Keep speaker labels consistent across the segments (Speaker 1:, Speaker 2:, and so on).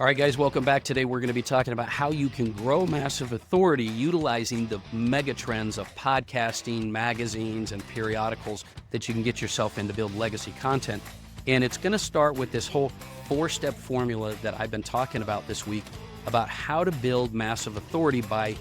Speaker 1: All right, guys, welcome back. Today, we're going to be talking about how you can grow massive authority utilizing the mega trends of podcasting, magazines, and periodicals that you can get yourself in to build legacy content. And it's going to start with this whole 4-step formula that I've been talking about this week about how to build massive authority by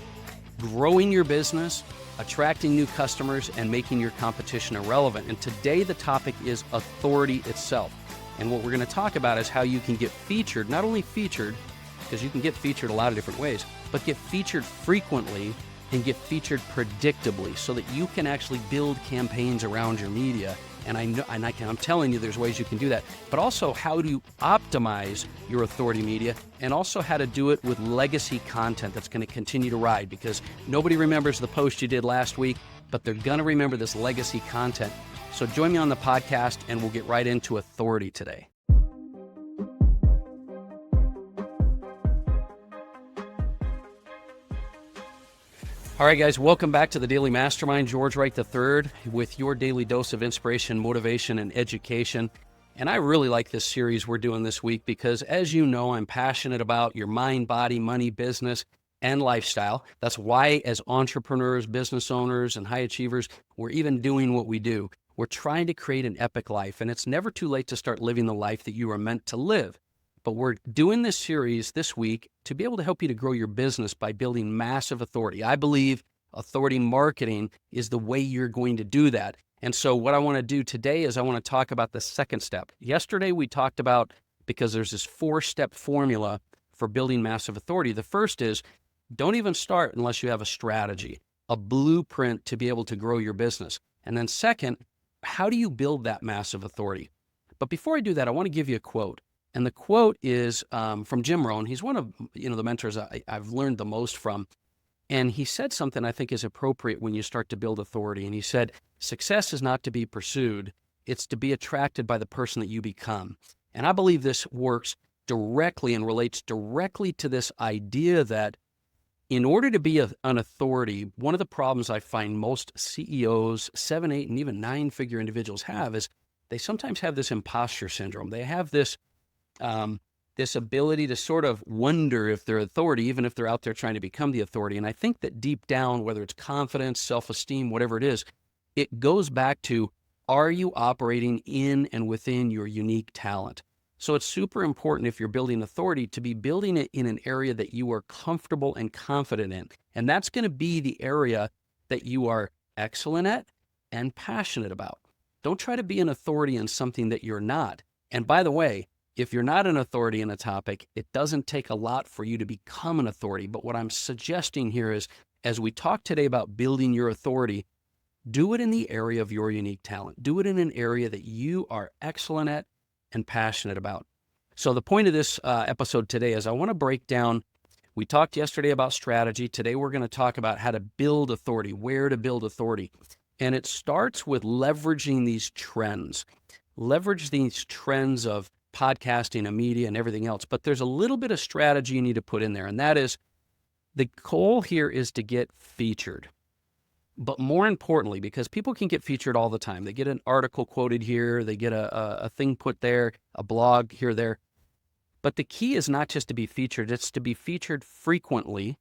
Speaker 1: growing your business, attracting new customers, and making your competition irrelevant. And today, the topic is authority itself. And what we're going to talk about is how you can get featured, not only featured, because you can get featured a lot of different ways, but get featured frequently and get featured predictably so that you can actually build campaigns around your media. And I'm telling you, there's ways you can do that, but also how to optimize your authority media and also how to do it with legacy content that's going to continue to ride, because nobody remembers the post you did last week, but they're going to remember this legacy content. So join me on the podcast and we'll get right into authority today. All right, guys, welcome back to the Daily Mastermind. George Wright III with your daily dose of inspiration, motivation, and education. And I really like this series we're doing this week because, as you know, I'm passionate about your mind, body, money, business, and lifestyle. That's why, as entrepreneurs, business owners, and high achievers, we're even doing what we do. We're trying to create an epic life, and it's never too late to start living the life that you are meant to live. But we're doing this series this week to be able to help you to grow your business by building massive authority. I believe authority marketing is the way you're going to do that. And so what I want to do today is I want to talk about the second step. Yesterday we talked about, because there's this 4-step formula for building massive authority. The first is, don't even start unless you have a strategy, a blueprint to be able to grow your business. And then second, how do you build that massive authority? But before I do that, I want to give you a quote. And the quote is from Jim Rohn. He's one of the mentors I've learned the most from. And he said something I think is appropriate when you start to build authority. And he said, success is not to be pursued. It's to be attracted by the person that you become. And I believe this works directly and relates directly to this idea that in order to be an authority, one of the problems I find most CEOs, 7, 8, and even 9-figure individuals have is they sometimes have this imposter syndrome. They have this this ability to sort of wonder if they're authority, even if they're out there trying to become the authority. And I think that deep down, whether it's confidence, self-esteem, whatever it is, it goes back to, are you operating in and within your unique talent? So it's super important, if you're building authority, to be building it in an area that you are comfortable and confident in. And that's going to be the area that you are excellent at and passionate about. Don't try to be an authority in something that you're not. And by the way, if you're not an authority in a topic, it doesn't take a lot for you to become an authority. But what I'm suggesting here is, as we talk today about building your authority, do it in the area of your unique talent. Do it in an area that you are excellent at and passionate about. So the point of this episode today is I want to break down, we talked yesterday about strategy. Today we're going to talk about how to build authority, where to build authority. And it starts with leveraging these trends. Leverage these trends of podcasting and media and everything else. But there's a little bit of strategy you need to put in there. And that is, the goal here is to get featured. But more importantly, because people can get featured all the time. They get an article quoted here, they get a thing put there, a blog here, there. But the key is not just to be featured, it's to be featured frequently,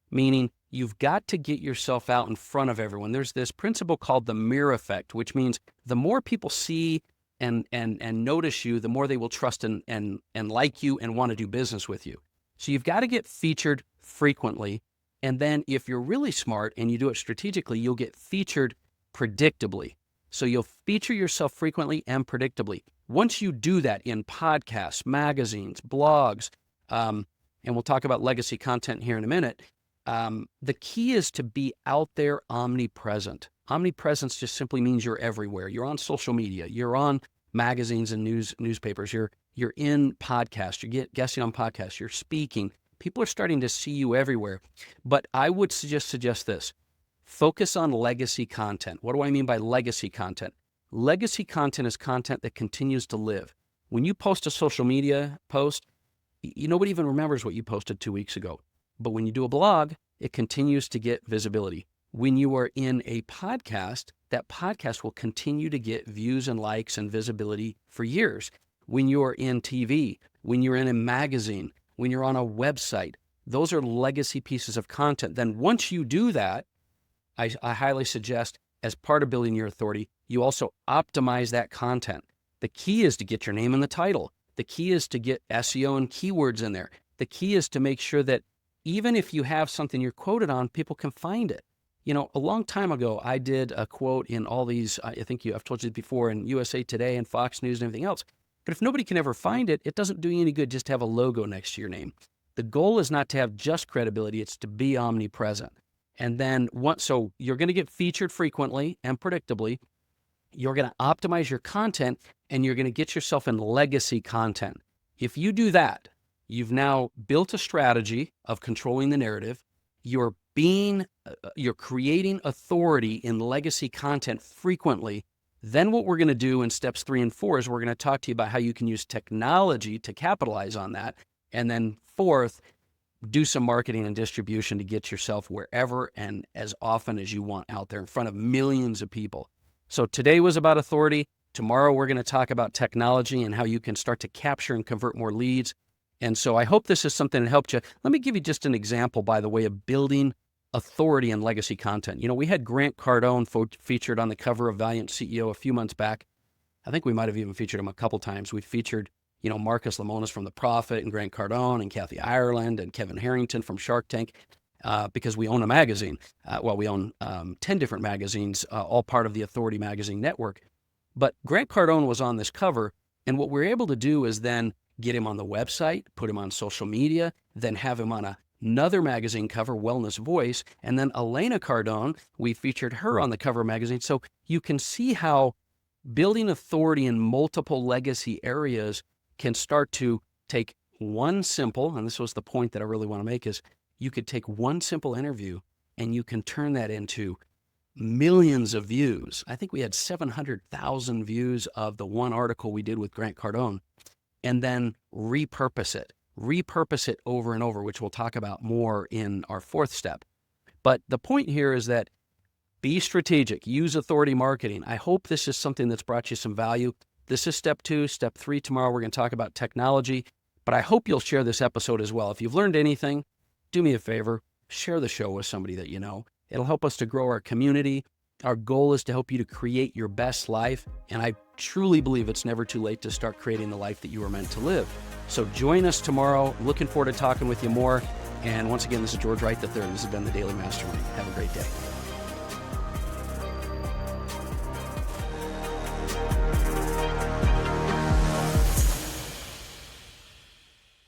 Speaker 1: meaning you've got to get yourself out in front of everyone. There's this principle called the mirror effect, which means the more people see and notice you, the more they will trust and like you and want to do business with you. So you've got to get featured frequently. And then if you're really smart and you do it strategically, you'll get featured predictably. So you'll feature yourself frequently and predictably. Once you do that in podcasts, magazines, blogs, and we'll talk about legacy content here in a minute, the key is to be out there omnipresent. Omnipresence just simply means you're everywhere. You're on social media. You're on magazines and newspapers. You're in podcasts. You're guesting on podcasts. You're speaking. People are starting to see you everywhere. But I would suggest this. Focus on legacy content. What do I mean by legacy content? Legacy content is content that continues to live. When you post a social media post, nobody even remembers what you posted 2 weeks ago. But when you do a blog, it continues to get visibility. When you are in a podcast, that podcast will continue to get views and likes and visibility for years. When you're in TV, when you're in a magazine, when you're on a website. Those are legacy pieces of content. Then once you do that, I highly suggest, as part of building your authority, you also optimize that content. The key is to get your name in the title. The key is to get SEO and keywords in there. The key is to make sure that even if you have something you're quoted on, people can find it. You know, a long time ago, I did a quote in all these, I've told you before, in USA Today and Fox News and everything else. But if nobody can ever find it, it doesn't do you any good just to have a logo next to your name. The goal is not to have just credibility, it's to be omnipresent. And then so you're going to get featured frequently and predictably. You're going to optimize your content, and you're going to get yourself in legacy content. If you do that, you've now built a strategy of controlling the narrative. You're creating authority in legacy content frequently. Then what we're going to do in steps 3 and 4 is we're going to talk to you about how you can use technology to capitalize on that. And then fourth, do some marketing and distribution to get yourself wherever and as often as you want out there in front of millions of people. So today was about authority. Tomorrow we're going to talk about technology and how you can start to capture and convert more leads. And so I hope this is something that helped you. Let me give you just an example, by the way, of building authority and legacy content. You know, we had Grant Cardone featured on the cover of Valiant CEO a few months back. I think we might have even featured him a couple times. We featured, you know, Marcus Lemonis from The Prophet and Grant Cardone and Kathy Ireland and Kevin Harrington from Shark Tank because we own a magazine. We own 10 different magazines, all part of the Authority Magazine network. But Grant Cardone was on this cover, and what we're able to do is then get him on the website, put him on social media, then have him on another magazine cover, Wellness Voice, and then Elena Cardone, we featured her on the cover of magazine. So you can see how building authority in multiple legacy areas can start to take one simple, and this was the point that I really want to make, is you could take one simple interview and you can turn that into millions of views. I think we had 700,000 views of the one article we did with Grant Cardone, and then repurpose it over and over, which we'll talk about more in our 4th step. But the point here is that be strategic, use authority marketing. I hope this is something that's brought you some value. This is step 2. Step 3, tomorrow we're going to talk about technology, but I hope you'll share this episode as well. If you've learned anything, do me a favor, share the show with somebody that you know. It'll help us to grow our community. Our goal is to help you to create your best life, and I truly believe it's never too late to start creating the life that you were meant to live. So join us tomorrow. Looking forward to talking with you more. And once again, this is George Wright III. This has been the Daily Mastermind. Have a great day.